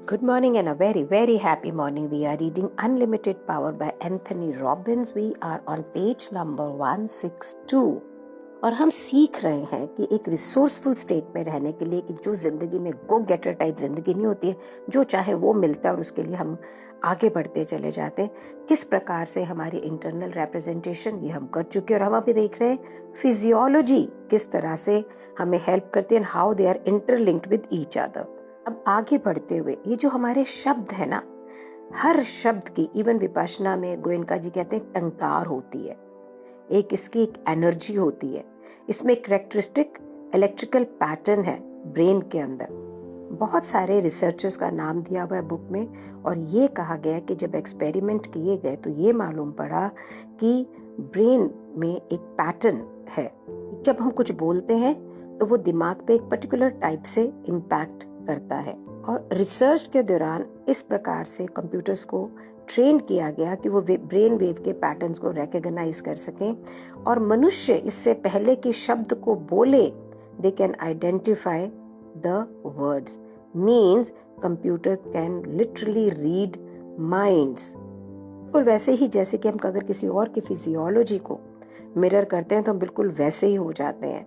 Good morning and a very, very happy morning. We are reading Unlimited Power by Anthony Robbins. We are on page number 162. और हम सीख रहे हैं कि एक रिसोर्सफुल स्टेट में रहने के लिए कि जो ज़िंदगी में गो गेटर टाइप ज़िंदगी नहीं होती है, जो चाहे वो मिलता है और उसके लिए हम आगे बढ़ते चले जाते हैं। किस प्रकार से हमारी इंटरनल रिप्रेजेंटेशन ये हम कर चुके हैं और हम अभी देख रहे हैं फिजियोलॉजी किस तरह से हमें हेल्प करती है and how they are interlinked with each other. अब आगे बढ़ते हुए ये जो हमारे शब्द है ना, हर शब्द की, इवन विपश्यना में गोयनका जी कहते हैं टंकार होती है, एक इसकी एक एनर्जी होती है, इसमें एक करेक्टरिस्टिक इलेक्ट्रिकल पैटर्न है ब्रेन के अंदर। बहुत सारे रिसर्चर्स का नाम दिया हुआ है बुक में और ये कहा गया कि जब एक्सपेरिमेंट किए गए तो ये मालूम पड़ा कि ब्रेन में एक पैटर्न है। जब हम कुछ बोलते हैं तो वो दिमाग पे एक पर्टिकुलर टाइप से इम्पैक्ट करता है और रिसर्च के दौरान इस प्रकार से कंप्यूटर्स को ट्रेन किया गया कि वो ब्रेन वेव के पैटर्न्स को रिकॉग्नाइज कर सकें और मनुष्य इससे पहले कि शब्द को बोले they can identify the words. Means computer can literally read minds. बिल्कुल वैसे ही जैसे कि हम अगर किसी और की फिजियोलॉजी को मिरर करते हैं तो हम बिल्कुल वैसे ही हो जाते हैं।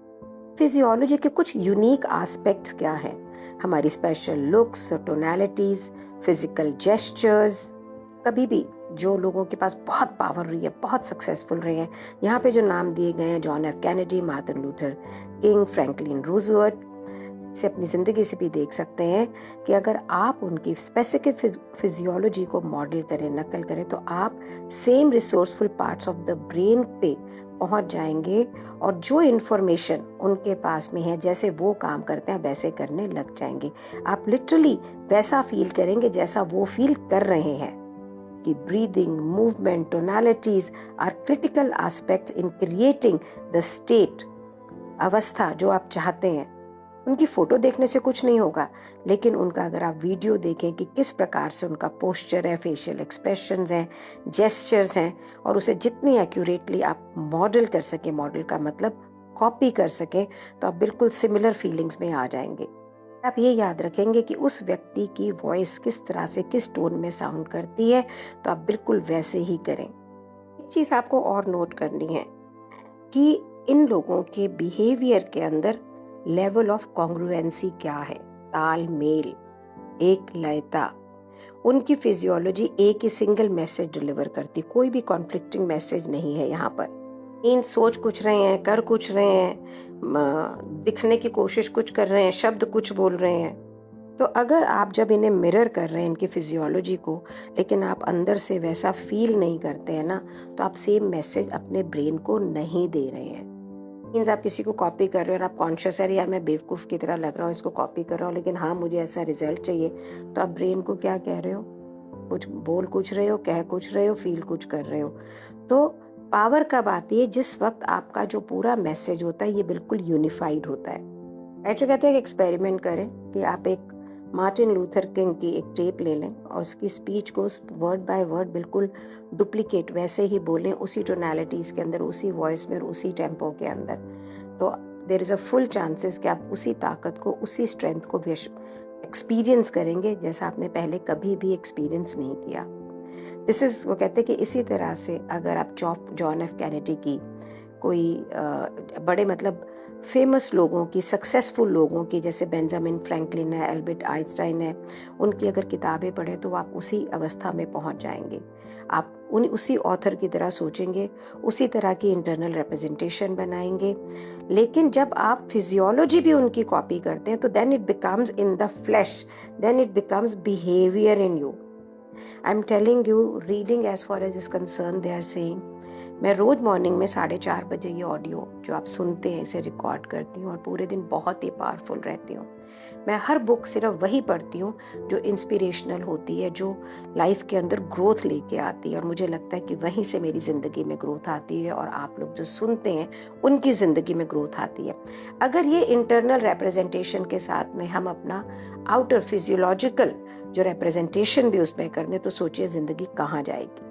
फिजियोलॉजी के कुछ यूनिक एस्पेक्ट्स क्या हैं? हमारी स्पेशल लुक्स, टोनैलिटीज, फिजिकल जेस्चर्स। कभी भी जो लोगों के पास बहुत पावर रही है, बहुत सक्सेसफुल रहे हैं, यहाँ पे जो नाम दिए गए हैं, John F Kennedy, Martin Luther king, Franklin Roosevelt, से अपनी ज़िंदगी से भी देख सकते हैं कि अगर आप उनकी स्पेसिफिक फिजियोलॉजी को मॉडल करें, नकल करें, तो आप same resourceful parts of the brain पे पहुंच जाएंगे और जो इन्फॉर्मेशन उनके पास में है, जैसे वो काम करते हैं वैसे करने लग जाएंगे। आप लिटरली वैसा फील करेंगे जैसा वो फील कर रहे हैं। कि breathing, movement, tonalities are critical aspect in creating the state, अवस्था जो आप चाहते हैं। उनकी फोटो देखने से कुछ नहीं होगा, लेकिन उनका अगर आप वीडियो देखें कि किस प्रकार से उनका पोस्चर है, फेशियल एक्सप्रेशंस हैं, जेस्चर्स हैं, और उसे जितनी एक्यूरेटली आप मॉडल कर सकें, मॉडल का मतलब कॉपी कर सकें, तो आप बिल्कुल सिमिलर फीलिंग्स में आ जाएंगे। आप ये याद रखेंगे कि उस व्यक्ति की वॉइस किस तरह से, किस टोन में साउंड करती है, तो आप बिल्कुल वैसे ही करें। एक चीज़ आपको और नोट करनी है कि इन लोगों के बिहेवियर के अंदर लेवल ऑफ कॉन्ग्रुएंसी क्या है, तालमेल, एक लयता। उनकी फिजियोलॉजी एक ही सिंगल मैसेज डिलीवर करती, कोई भी कॉन्फ्लिक्टिंग मैसेज नहीं है यहाँ पर। इन सोच कुछ रहे हैं, कर कुछ रहे हैं, दिखने की कोशिश कुछ कर रहे हैं, शब्द कुछ बोल रहे हैं। तो अगर आप जब इन्हें मिरर कर रहे हैं इनकी फिजियोलॉजी को, लेकिन आप अंदर से वैसा फील नहीं करते हैं ना, तो आप सेम मैसेज अपने ब्रेन को नहीं दे रहे हैं। मीन्स आप किसी को कॉपी कर रहे हो और आप कॉन्शियस है यार मैं बेवकूफ़ की तरह लग रहा हूँ, इसको कॉपी कर रहा हूँ, लेकिन हाँ मुझे ऐसा रिजल्ट चाहिए, तो आप ब्रेन को क्या कह रहे हो? कुछ बोल कुछ रहे हो, कह कुछ रहे हो, फील कुछ कर रहे हो। तो पावर कब आती है? जिस वक्त आपका जो पूरा मैसेज होता है ये बिल्कुल यूनिफाइड होता है। ऐसे कहते हैं कि एक्सपेरिमेंट करें कि आप एक मार्टिन लूथर किंग की एक टेप ले लें और उसकी स्पीच को वर्ड बाय वर्ड बिल्कुल डुप्लीकेट वैसे ही बोलें, उसी टोनैलिटीज़ के अंदर, उसी वॉइस में और उसी टेम्पो के अंदर, तो there is a full chances कि आप उसी ताकत को, उसी स्ट्रेंथ को एक्सपीरियंस करेंगे जैसा आपने पहले कभी भी एक्सपीरियंस नहीं किया। दिस इज़, वो कहते हैं कि इसी तरह से अगर आप जॉन एफ कैनेडी की कोई बड़े मतलब फेमस लोगों की, सक्सेसफुल लोगों की, जैसे बेंजामिन फ्रैंकलिन है, एल्बर्ट आइंस्टाइन है, उनकी अगर किताबें पढ़ें तो आप उसी अवस्था में पहुंच जाएंगे। आप उसी ऑथर की तरह सोचेंगे, उसी तरह की इंटरनल रिप्रेजेंटेशन बनाएंगे। लेकिन जब आप फिजियोलॉजी भी उनकी कॉपी करते हैं तो then it becomes in the flesh, then it becomes behaviour in you. I am telling you, reading as far as is concern, they are saying, मैं रोज़ मॉर्निंग में 4:30 बजे ये ऑडियो जो आप सुनते हैं इसे रिकॉर्ड करती हूँ और पूरे दिन बहुत ही पावरफुल रहती हूँ। मैं हर बुक सिर्फ वही पढ़ती हूँ जो इंस्पिरेशनल होती है, जो लाइफ के अंदर ग्रोथ लेके आती है, और मुझे लगता है कि वहीं से मेरी ज़िंदगी में ग्रोथ आती है और आप लोग जो सुनते हैं उनकी ज़िंदगी में ग्रोथ आती है। अगर ये इंटरनल रिप्रेजेंटेशन के साथ में हम अपना आउटर फिजियोलॉजिकल जो रिप्रेजेंटेशन भी उसमें कर दें तो सोचिए ज़िंदगी कहाँ जाएगी।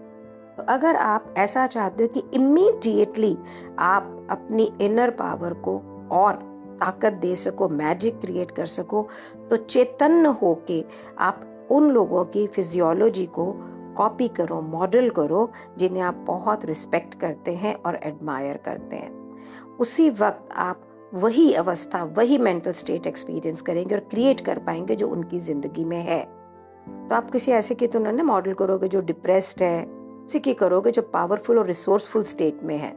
तो अगर आप ऐसा चाहते हो कि इमीडिएटली आप अपनी इनर पावर को और ताकत दे सको, मैजिक क्रिएट कर सको, तो चैतन्य होके आप उन लोगों की फिजियोलॉजी को कॉपी करो, मॉडल करो, जिन्हें आप बहुत रिस्पेक्ट करते हैं और एडमायर करते हैं। उसी वक्त आप वही अवस्था, वही मेंटल स्टेट एक्सपीरियंस करेंगे और क्रिएट कर पाएंगे जो उनकी जिंदगी में है। तो आप किसी ऐसे की तो ना मॉडल करोगे जो डिप्रेस्ड है, उसी की करोगे जो पावरफुल और रिसोर्सफुल स्टेट में है।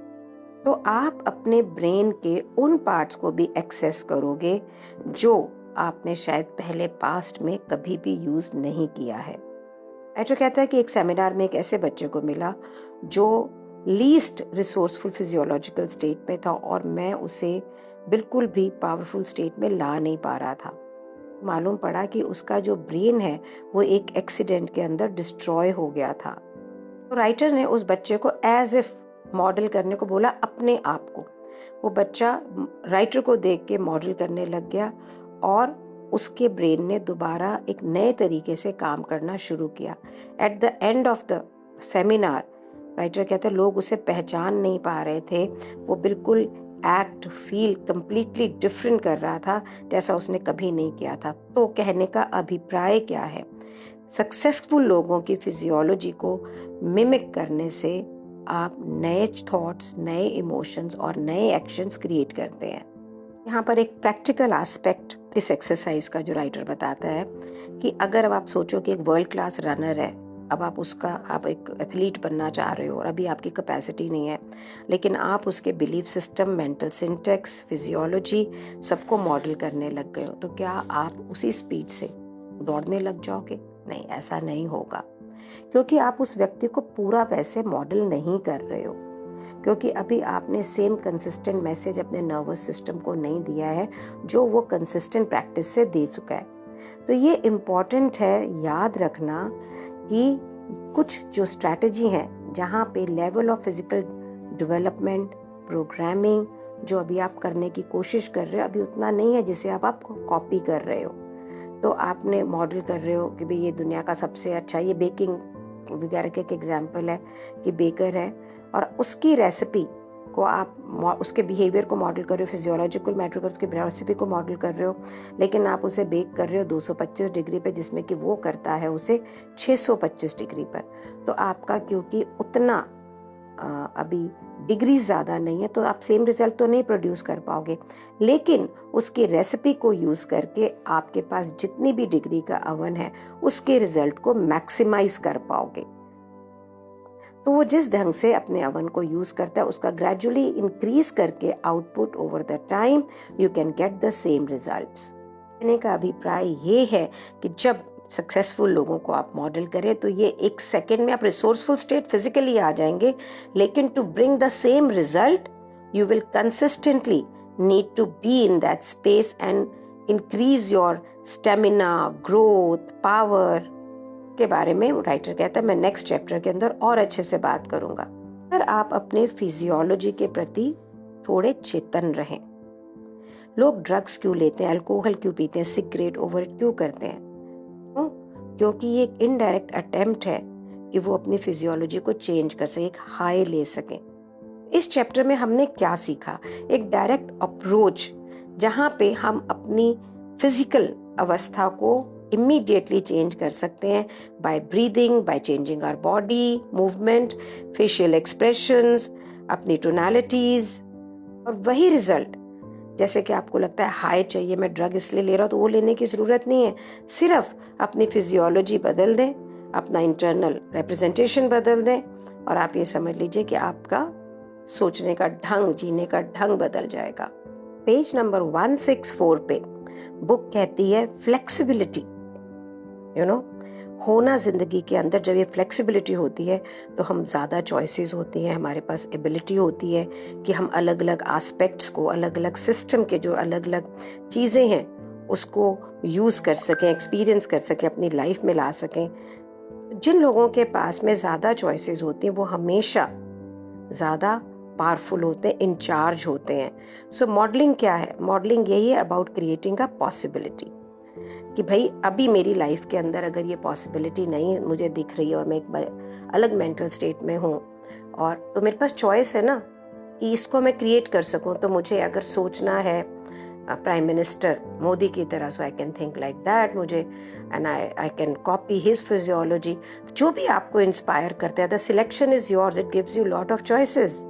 तो आप अपने ब्रेन के उन पार्ट्स को भी एक्सेस करोगे जो आपने शायद पहले पास्ट में कभी भी यूज नहीं किया है। राइटर कहता है कि एक सेमिनार में एक ऐसे बच्चे को मिला जो लीस्ट रिसोर्सफुल फिजियोलॉजिकल स्टेट में था और मैं उसे बिल्कुल भी पावरफुल स्टेट में ला नहीं पा रहा था। मालूम पड़ा कि उसका जो ब्रेन है वो एक एक्सीडेंट के अंदर डिस्ट्रॉय हो गया था। तो राइटर ने उस बच्चे को एज इफ मॉडल करने को बोला अपने आप को। वो बच्चा राइटर को देख के मॉडल करने लग गया और उसके ब्रेन ने दोबारा एक नए तरीके से काम करना शुरू किया। At the end of the seminar writer कहते हैं लोग उसे पहचान नहीं पा रहे थे। वो बिल्कुल एक्ट फील कंप्लीटली डिफरेंट कर रहा था जैसा उसने कभी नहीं किया था। तो कहने का अभिप्राय क्या है? सक्सेसफुल लोगों की फिजियोलॉजी को मिमिक करने से आप नए थॉट्स, नए इमोशंस और नए एक्शंस क्रिएट करते हैं। यहाँ पर एक प्रैक्टिकल एस्पेक्ट इस एक्सरसाइज का जो राइटर बताता है कि अगर अब आप सोचो कि एक वर्ल्ड क्लास रनर है, अब आप एक एथलीट बनना चाह रहे हो और अभी आपकी कैपेसिटी नहीं है, लेकिन आप उसके belief system, mental syntax, physiology सबको मॉडल करने लग गए हो, तो क्या आप उसी स्पीड से दौड़ने लग जाओगे? नहीं, ऐसा नहीं होगा, क्योंकि आप उस व्यक्ति को पूरा वैसे मॉडल नहीं कर रहे हो, क्योंकि अभी आपने सेम कंसिस्टेंट मैसेज अपने नर्वस सिस्टम को नहीं दिया है जो वो कंसिस्टेंट प्रैक्टिस से दे चुका है। तो ये इम्पॉर्टेंट है याद रखना कि कुछ जो स्ट्रैटेजी है जहाँ पे level of physical development, programming जो अभी आप करने की कोशिश कर रहे हो अभी उतना नहीं है जिसे आप कॉपी कर रहे हो। तो आपने मॉडल कर रहे हो कि भाई ये दुनिया का सबसे अच्छा, ये बेकिंग वगैरह के एक एग्जाम्पल है कि बेकर है और उसकी रेसिपी को आप उसके बिहेवियर को मॉडल कर रहे हो, फिजियोलॉजिकल मैटर कर उसकी रेसिपी को मॉडल कर रहे हो, लेकिन आप उसे बेक कर रहे हो 225 डिग्री पे, जिसमें कि वो करता है उसे 625 डिग्री पर। तो आपका क्योंकि उतना अभी डिग्री ज़्यादा नहीं है तो आप सेम रिजल्ट तो नहीं प्रोड्यूस कर पाओगे, लेकिन उसकी रेसिपी को यूज़ करके आपके पास जितनी भी डिग्री का ओवन है उसके रिजल्ट को मैक्सिमाइज कर पाओगे। तो वो जिस ढंग से अपने ओवन को यूज करता है उसका ग्रेजुअली इंक्रीज करके output over the time you can get the same results. कहने का अभिप्राय ये है कि जब सक्सेसफुल लोगों को आप मॉडल करें तो ये एक सेकेंड में आप रिसोर्सफुल स्टेट फिजिकली आ जाएंगे, लेकिन to bring the same result you will consistently need to be in that space and increase your stamina, growth, power के बारे में राइटर कहता है मैं नेक्स्ट चैप्टर के अंदर और अच्छे से बात करूंगा। अगर आप अपने फिजियोलॉजी के प्रति थोड़े चेतन रहें। लोग ड्रग्स क्यों लेते हैं, अल्कोहल क्यों पीते हैं, सिगरेट, ओवरईट क्यों करते हैं? क्योंकि ये एक इनडायरेक्ट अटेम्प्ट है कि वो अपनी फिजियोलॉजी को चेंज कर सके, एक हाई ले सके। इस चैप्टर में हमने क्या सीखा? एक डायरेक्ट अप्रोच जहां पे हम अपनी फिजिकल अवस्था को इमीडिएटली चेंज कर सकते हैं by breathing, by changing our body movement, facial expressions, अपनी टोनैलिटीज, और वही रिजल्ट जैसे कि आपको लगता है हाई चाहिए, मैं ड्रग इसलिए ले रहा हूँ, तो वो लेने की ज़रूरत नहीं है। सिर्फ अपनी फिजियोलॉजी बदल दें, अपना इंटरनल रिप्रेजेंटेशन बदल दें और आप ये समझ लीजिए कि आपका सोचने का ढंग, जीने का ढंग बदल जाएगा। पेज नंबर 164 पे बुक कहती है फ्लेक्सिबिलिटी, होना जिंदगी के अंदर जब ये फ्लेक्सिबिलिटी होती है तो हम ज़्यादा चॉइसेस होती हैं, हमारे पास एबिलिटी होती है कि हम अलग अलग एस्पेक्ट्स को, अलग अलग सिस्टम के जो अलग अलग चीज़ें हैं उसको यूज़ कर सकें, एक्सपीरियंस कर सकें, अपनी लाइफ में ला सकें। जिन लोगों के पास में ज़्यादा चॉइसेस होती हैं वो हमेशा ज़्यादा पावरफुल होते हैं, इंचार्ज होते हैं। सो मॉडलिंग क्या है? मॉडलिंग यही है अबाउट क्रिएटिंग अ पॉसिबिलिटी कि भाई अभी मेरी लाइफ के अंदर अगर ये पॉसिबिलिटी नहीं मुझे दिख रही है और मैं एक अलग मेंटल स्टेट में हूँ, और तो मेरे पास चॉइस है ना कि इसको मैं क्रिएट कर सकूँ। तो मुझे अगर सोचना है प्राइम मिनिस्टर मोदी की तरह, so I can think like that, मुझे and I can copy his physiology. जो भी आपको इंस्पायर करते हैं, the selection is yours, it gives you lot of choices.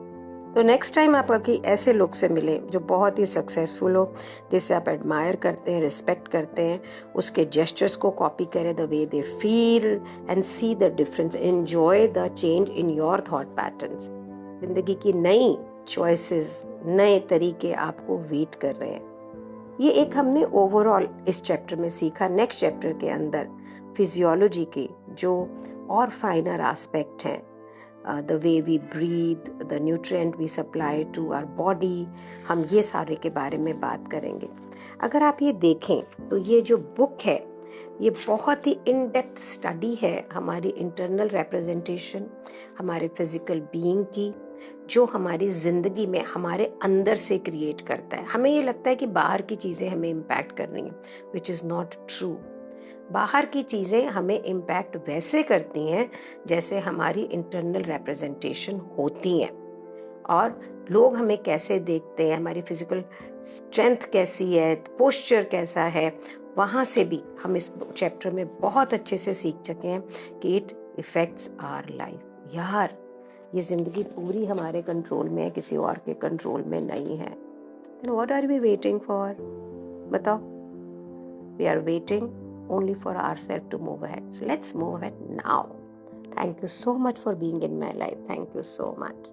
तो नेक्स्ट टाइम आप कभी ऐसे लोग से मिले जो बहुत ही सक्सेसफुल हो, जिसे आप एडमायर करते हैं, रिस्पेक्ट करते हैं, उसके जेस्चर्स को कॉपी करें, the way they feel and see the difference, enjoy the change in your thought patterns. जिंदगी की नई चॉइसेस, नए तरीके आपको वेट कर रहे हैं। ये एक हमने ओवरऑल इस चैप्टर में सीखा। नेक्स्ट चैप्टर के अंदर फिजियोलॉजी के जो और फाइनर एस्पेक्ट हैं, the way we breathe, the nutrient we supply to our body, हम ये सारे के बारे में बात करेंगे। अगर आप ये देखें तो ये जो बुक है ये बहुत ही इन डेप्थ स्टडी है हमारी इंटरनल रिप्रेजेंटेशन, हमारे फिजिकल बीइंग की, जो हमारी ज़िंदगी में हमारे अंदर से क्रिएट करता है। हमें ये लगता है कि बाहर की चीज़ें हमें इम्पैक्ट कर रही हैं, विच इज़ नॉट ट्रू। बाहर की चीज़ें हमें इम्पैक्ट वैसे करती हैं जैसे हमारी इंटरनल रिप्रेजेंटेशन होती हैं, और लोग हमें कैसे देखते हैं, हमारी फिजिकल स्ट्रेंथ कैसी है, पोस्चर कैसा है, वहाँ से भी हम इस चैप्टर में बहुत अच्छे से सीख चुके हैं कि इट इफेक्ट्स आवर लाइफ। यार, ये ज़िंदगी पूरी हमारे कंट्रोल में है, किसी और के कंट्रोल में नहीं है। Then what are we waiting for? बताओ। We are waiting only for ourselves to move ahead. So let's move ahead now. Thank you so much for being in my life. Thank you so much.